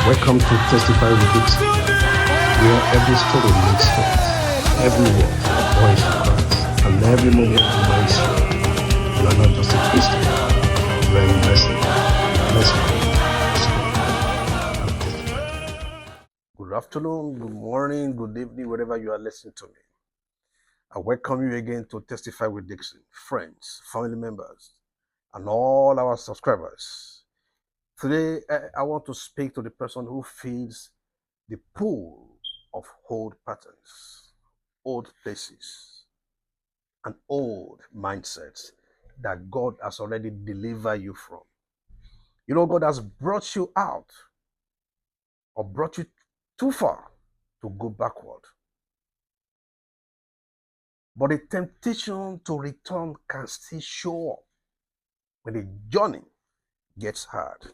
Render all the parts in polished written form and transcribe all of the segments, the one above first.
Welcome to Testify with Dickson, where every story makes sense, every word points to Christ, and every moment reminds you are not just a Christian, you are a messenger. Let's go. Good afternoon, good morning, good evening, wherever you are listening to me. I welcome you again to Testify with Dickson, friends, family members, and all our subscribers. Today, I want to speak to the person who feels the pull of old patterns, old places, and old mindsets that God has already delivered you from. You know, God has brought you out or brought you too far to go backward. But the temptation to return can still show up when the journey gets hard.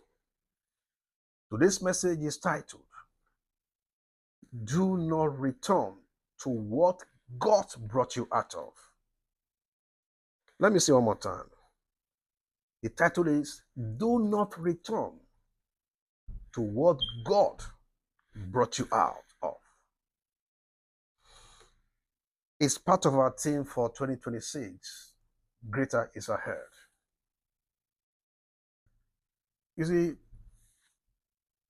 Today's message is titled, Do Not Return to What God Brought You Out of. Let me say one more time. The title is, Do Not Return to What God Brought You Out of. It's part of our theme for 2026. Greater is ahead. You see,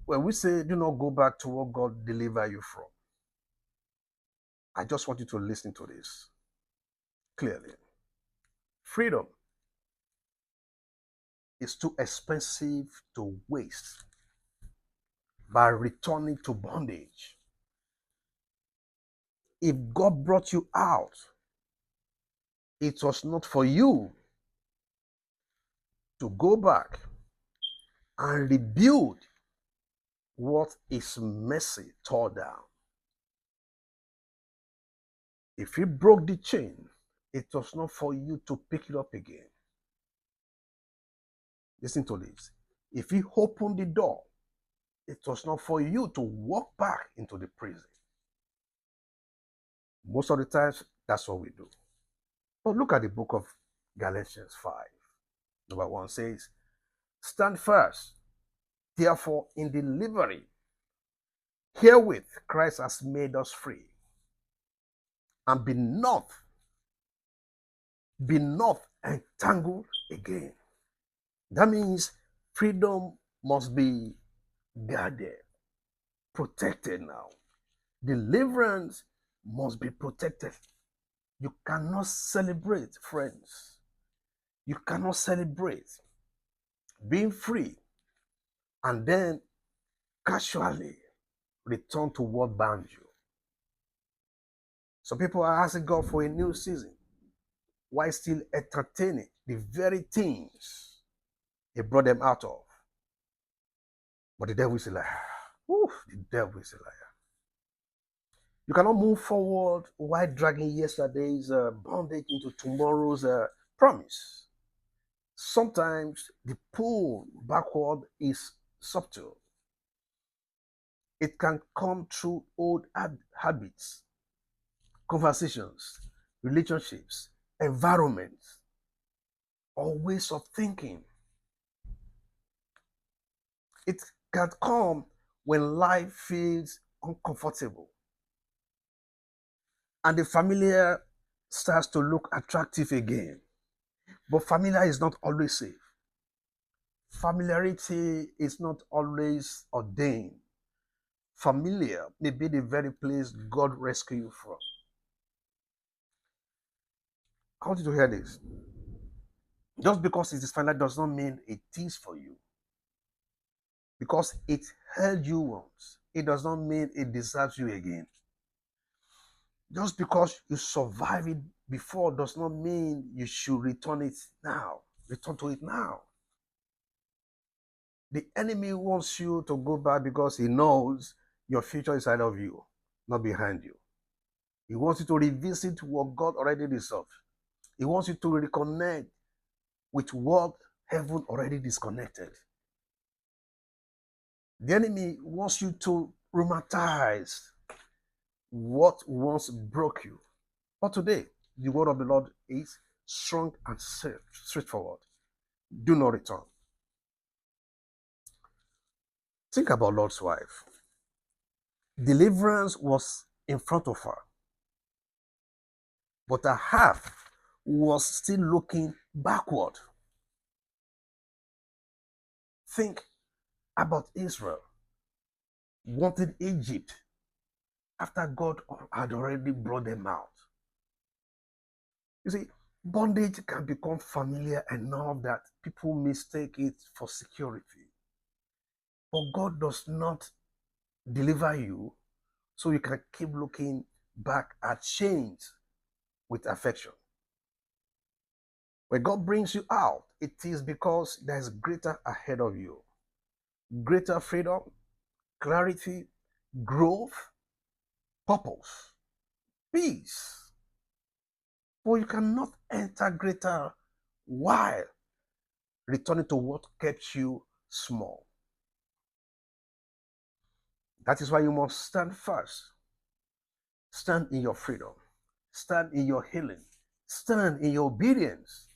when we say do not go back to what God delivered you from, I just want you to listen to this clearly. Freedom is too expensive to waste by returning to bondage. If God brought you out, it was not for you to go back and rebuild what His mercy tore down. If He broke the chain, it was not for you to pick it up again. Listen to this. If He opened the door, it was not for you to walk back into the prison. Most of the times, that's what we do. But look at the book of Galatians 5. Number 1 says, Stand first, therefore, in the liberty herewith Christ has made us free. And be not entangled again. That means freedom must be guarded, protected now. Deliverance must be protected. You cannot celebrate, friends. You cannot celebrate being free and then casually return to what bound you. Some people are asking God for a new season. Why still entertaining the very things He brought them out of? But the devil is a liar. The devil is a liar. You cannot move forward while dragging yesterday's bondage into tomorrow's promise. Sometimes the pull backward is subtle. It can come through old habits, conversations, relationships, environments, or ways of thinking. It can come when life feels uncomfortable and the familiar starts to look attractive again. But familiar is not always safe. Familiarity is not always ordained. Familiar may be the very place God rescued you from. I want you to hear this. Just because it is familiar does not mean it is for you. Because it held you once, it does not mean it deserves you again. Just because you survived it before does not mean you should return it now. Return to it now. The enemy wants you to go back because he knows your future is ahead of you, not behind you. He wants you to revisit what God already deserved. He wants you to reconnect with what heaven already disconnected. The enemy wants you to romanticize what once broke you. But today, the word of the Lord is strong and straightforward. Do not return. Think about Lot's wife. Deliverance was in front of her, but her heart was still looking backward. Think about Israel wanting Egypt after God had already brought them out. You see, bondage can become familiar enough that people mistake it for security. But God does not deliver you so you can keep looking back at chains with affection. When God brings you out, it is because there's greater ahead of you. Greater freedom, clarity, growth, purpose, peace. But you cannot enter greater while returning to what kept you small. That is why you must stand first. Stand in your freedom. Stand in your healing. Stand in your obedience,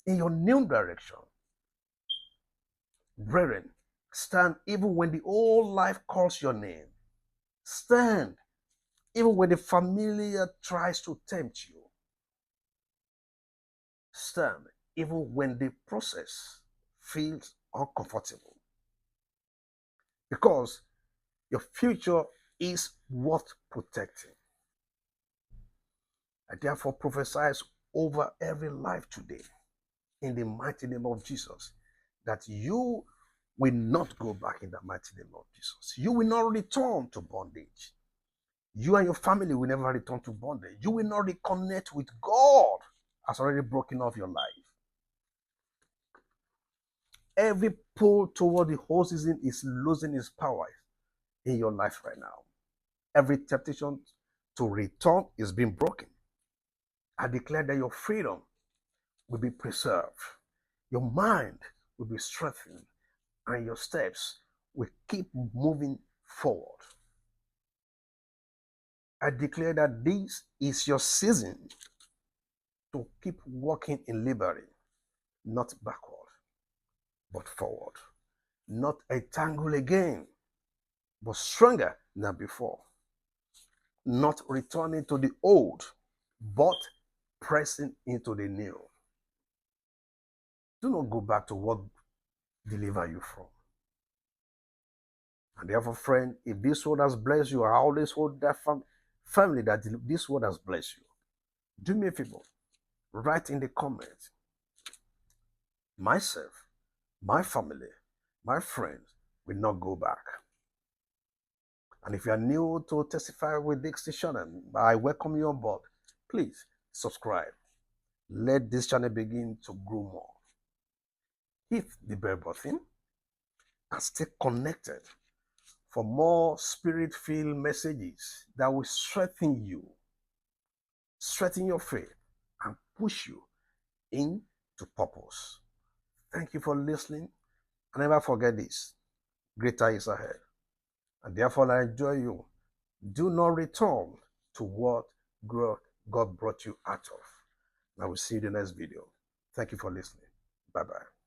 in your new direction. Brethren, stand even when the old life calls your name. Stand even when the familiar tries to tempt you. Stand even when the process feels uncomfortable. Because your future is worth protecting. I therefore prophesy over every life today in the mighty name of Jesus that you will not go back in the mighty name of Jesus. You will not return to bondage. You and your family will never return to bondage. You will not reconnect with God has already broken off your life. Every pull toward the whole season is losing its power in your life right now. Every temptation to return is being broken. I declare that your freedom will be preserved. Your mind will be strengthened and your steps will keep moving forward. I declare that this is your season to keep walking in liberty, not backward, but forward. Not entangled again, but stronger than before. Not returning to the old, but pressing into the new. Do not go back to what delivered you from. And therefore, friend, if this word has blessed you, I always hold that family that this word has blessed you. Do me a favor, write in the comments, myself, my family, my friends will not go back. And if you are new to Testify with Dickson channel, I welcome you on board. Please subscribe. Let this channel begin to grow more. Hit the bell button and stay connected for more spirit-filled messages that will strengthen you, strengthen your faith, and push you into purpose. Thank you for listening. And never forget this, greater is ahead. And therefore I enjoy you. Do not return to what God brought you out of. And I will see you in the next video. Thank you for listening. Bye-bye.